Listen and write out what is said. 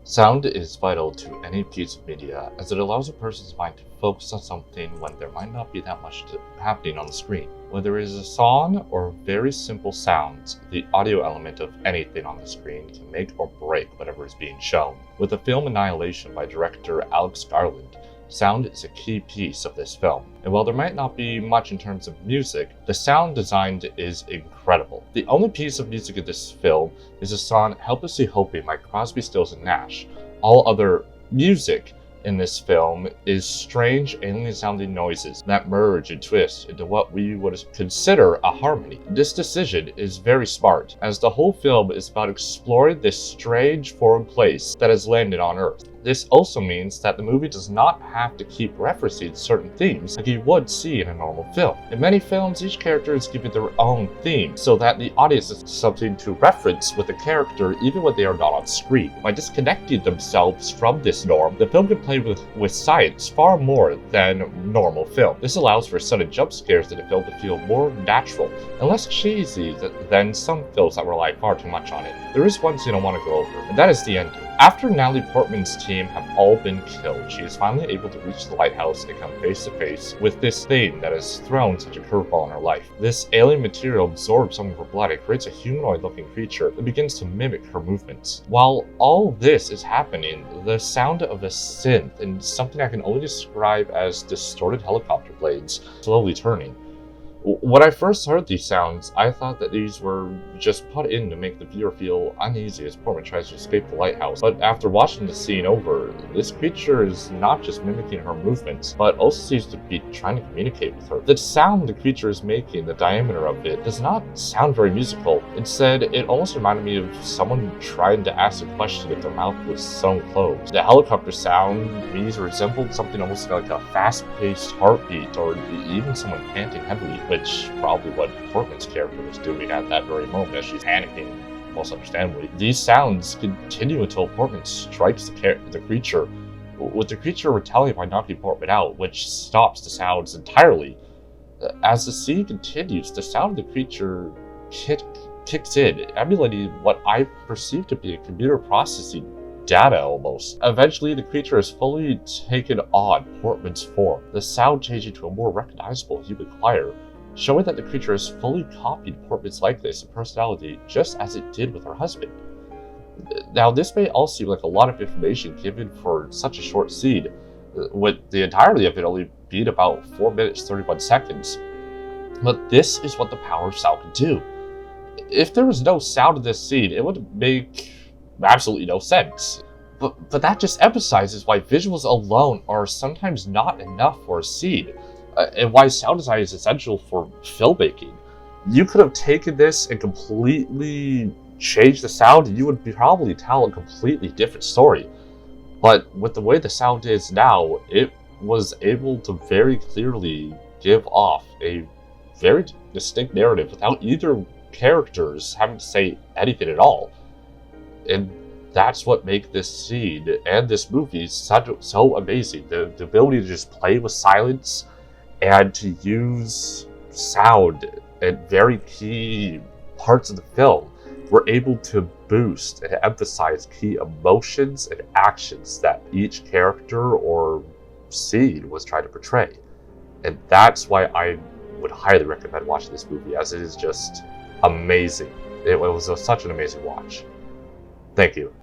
Sound is vital to any piece of media as it allows a person's mind to focus on something when there might not be that much happening on the screen. Whether it is a song or very simple sounds, the audio element of anything on the screen can make or break whatever is being shown. With the film Annihilation by director Alex Garland, sound is a key piece of this film, and while there might not be much in terms of music, the sound design is incredible. The only piece of music in this film is the song Helplessly Hoping by Crosby, Stills and Nash. All other music in this film is strange alien-sounding noises that merge and twist into what we would consider a harmony. This decision is very smart, as the whole film is about exploring this strange foreign place that has landed on Earth. This also means that the movie does not have to keep referencing certain themes like you would see in a normal film. In many films, each character is given their own theme, so that the audience has something to reference with the character even when they are not on screen. By disconnecting themselves from this norm, the film can play with science far more than normal film. This allows for sudden jump scares in the film to feel more natural and less cheesy than some films that rely far too much on it. There is one scene I want to go over, and that is the ending. After Natalie Portman's team have all been killed, she is finally able to reach the lighthouse and come face to face with this thing that has thrown such a curveball in her life. This alien material absorbs some of her blood and creates a humanoid-looking creature that begins to mimic her movements. While all this is happening, the sound of a synth and something I can only describe as distorted helicopter blades slowly turning. When I first heard these sounds, I thought that these were just put in to make the viewer feel uneasy as Portman tries to escape the lighthouse. But after watching the scene over, this creature is not just mimicking her movements, but also seems to be trying to communicate with her. The sound the creature is making, the diameter of it, does not sound very musical. Instead, it almost reminded me of someone trying to ask a question if their mouth was sewn closed. The helicopter sound to me resembled something almost like a fast-paced heartbeat, or even someone panting heavily, which probably what Portman's character was doing at that very moment as she's panicking, most understandably. These sounds continue until Portman strikes the creature, with the creature retaliating by knocking Portman out, which stops the sounds entirely. As the scene continues, the sound of the creature kicks in, emulating what I perceive to be a computer processing data almost. Eventually, the creature has fully taken on Portman's form, the sound changing to a more recognizable human choir, showing that the creature has fully copied Portman's likeness and personality just as it did with her husband. Now, this may all seem like a lot of information given for such a short scene, with the entirety of it only being about 4 minutes 31 seconds. But this is what the power of sound can do. If there was no sound in this scene, it would make absolutely no sense. But that just emphasizes why visuals alone are sometimes not enough for a scene, and why sound design is essential for filmmaking. You could have taken this and completely changed the sound, and you would probably tell a completely different story. But with the way the sound is now, it was able to very clearly give off a very distinct narrative without either characters having to say anything at all. And that's what makes this scene and this movie so amazing. The ability to just play with silence and to use sound at very key parts of the film were able to boost and emphasize key emotions and actions that each character or scene was trying to portray. And that's why I would highly recommend watching this movie, as it is just amazing. It was such an amazing watch. Thank you.